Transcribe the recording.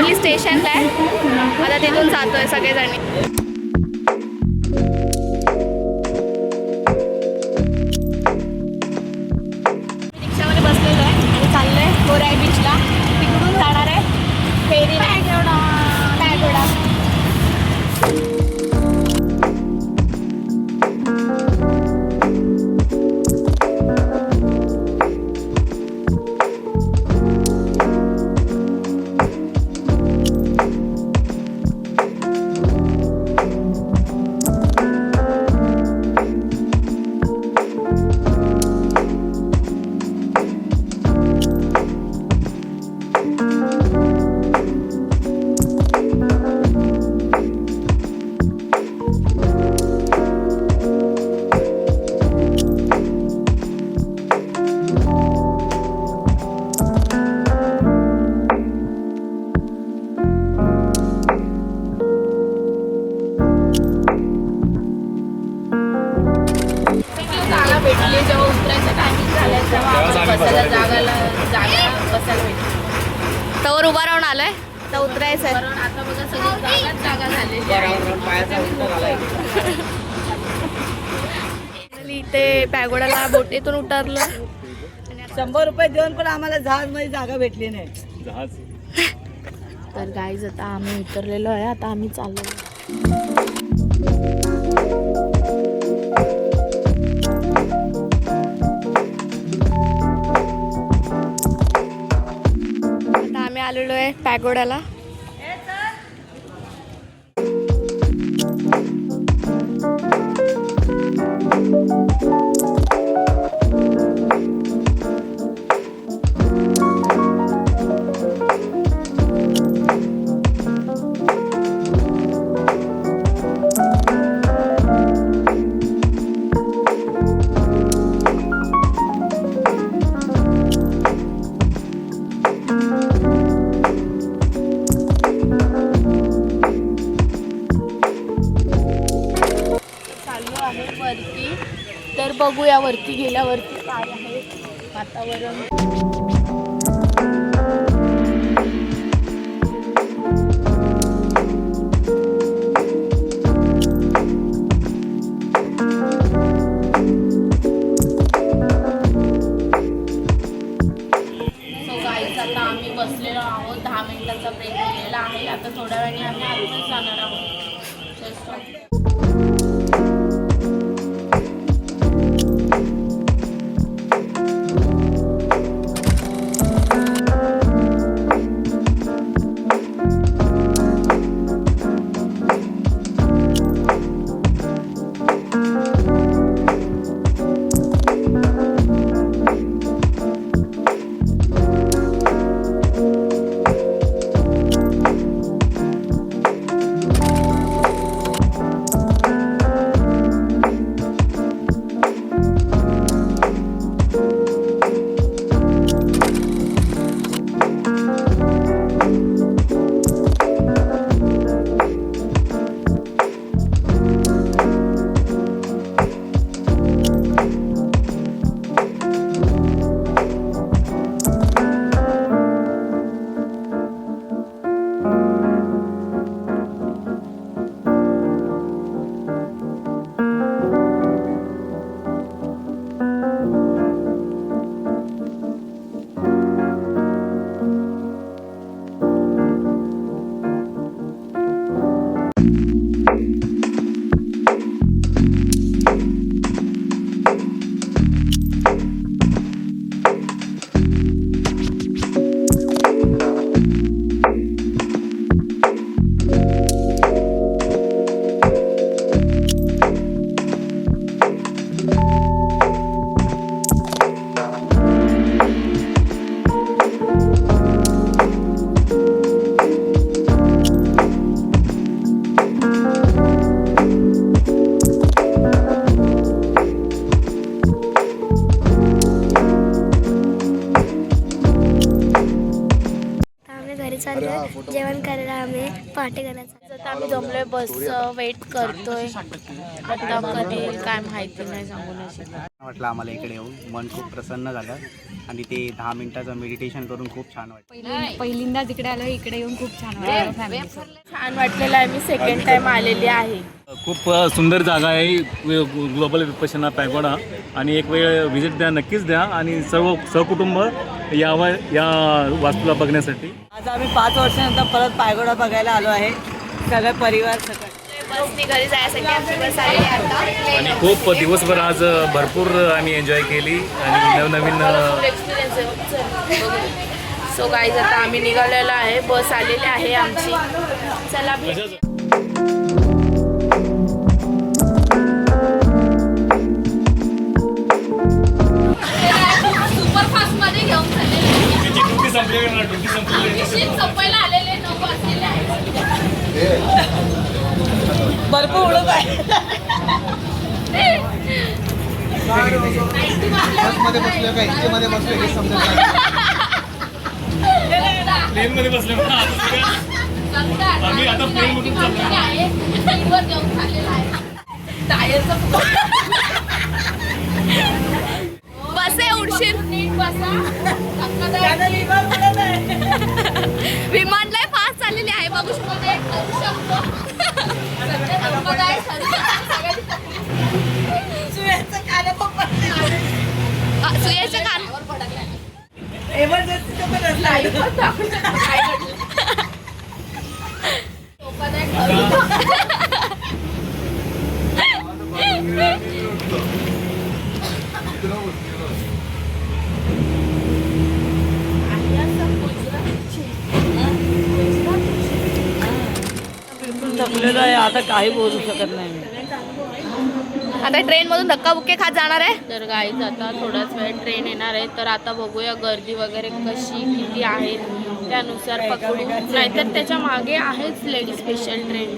चिखली स्टेशनला आहे. आता तिथून जातोय सगळेजणी. रिक्षामध्ये बसलेलो आहे आणि चाललोय गोराई बीचला. तिकडून जाणार आहे फेरी पॅगोडा. भेटली जेव्हा उतरायचं टायमिंग झालं तेव्हा बसायला भेटली. तवर उभा राहून आलोय तर उतरायचं. आता बघा सगळी जागा झाली. इथे पॅगोडाला बोटीतून उतरलो. 100 रुपये देऊन पण आम्हाला जहाज मध्ये जागा भेटली नाही. तर गाईज आता आम्ही उतरलेलो आहे. आता आम्ही चाललो. आलेलो आहे पॅगोडाला. वरती तर बघूया वरती गेल्यावरती काय आहे वातावरण. आता आम्ही बसलेलो आहोत. 10 मिनिटाचा ब्रेक दिलेला आहे. आता थोड्या वेळाने आम्ही आतमध्ये जाणार आहोत. जेवण करायला आम्ही पहाटे करायचं. आता आम्ही जमलोय बस वेट करतोय. आता कधी येईल काय माहिती नाही, सांगू नाही शकत. वाटलं आम्हाला इकडे येऊन, मन खूप प्रसन्न झालं आणि ते 10 मिनिटाचं मेडिटेशन करून खूप छान वाटलं. पहिल्यांदाच इकडे आलो, इकडे येऊन खूप छान वाटलं. छान वाटलेलं आहे. मी सेकंड टाइम आलेली आहे. खूप सुंदर जागा आहे ग्लोबल विपश्यना पॅगोडा आणि एक वेळ व्हिजिट द्या, नक्कीच द्या आणि सर्व सहकुटुंब यावं या वास्तूला बघण्यासाठी. आज आम्ही 5 वर्षानंतर परत पायगोडा बघायला आलो आहे, सगळे परिवार सकट. बसनी घरी जायसाठी आमची बस आली आता. आणि खूप दिवसभर आज भरपूर आम्ही एन्जॉय केली आणि नवनवीन एक्सपिरियन्स आहे. सो गाईज आता आम्ही निघालेलो आहे, बस आलेली आहे आमची. चला सुपरफास्ट मध्ये घेऊन संपायला आलेले 9 वाजलेले आहे. भरपूर उडत आहे. प्लेनमध्ये बसले आम्ही आता प्लेनमधून बसे उडशील विमान लय फास्ट चाललेली आहे, बघू शकतो. सुयाच्या कानावर पडकला. एमर्जन्सीचं पण असलं. थकलेलो आहे, आता काही बोलू शकत नाही मी. आता ट्रेन मधून धक्काबुक्की खात जाणार आहे. तर गाईज आता थोडाच वेळ ट्रेन येणार आहे, तर आता बघूया गर्दी वगैरे कशी किती आहे त्यानुसार पकडू, नाहीतर त्याच्या मागे आहेच लेडीज स्पेशल ट्रेन.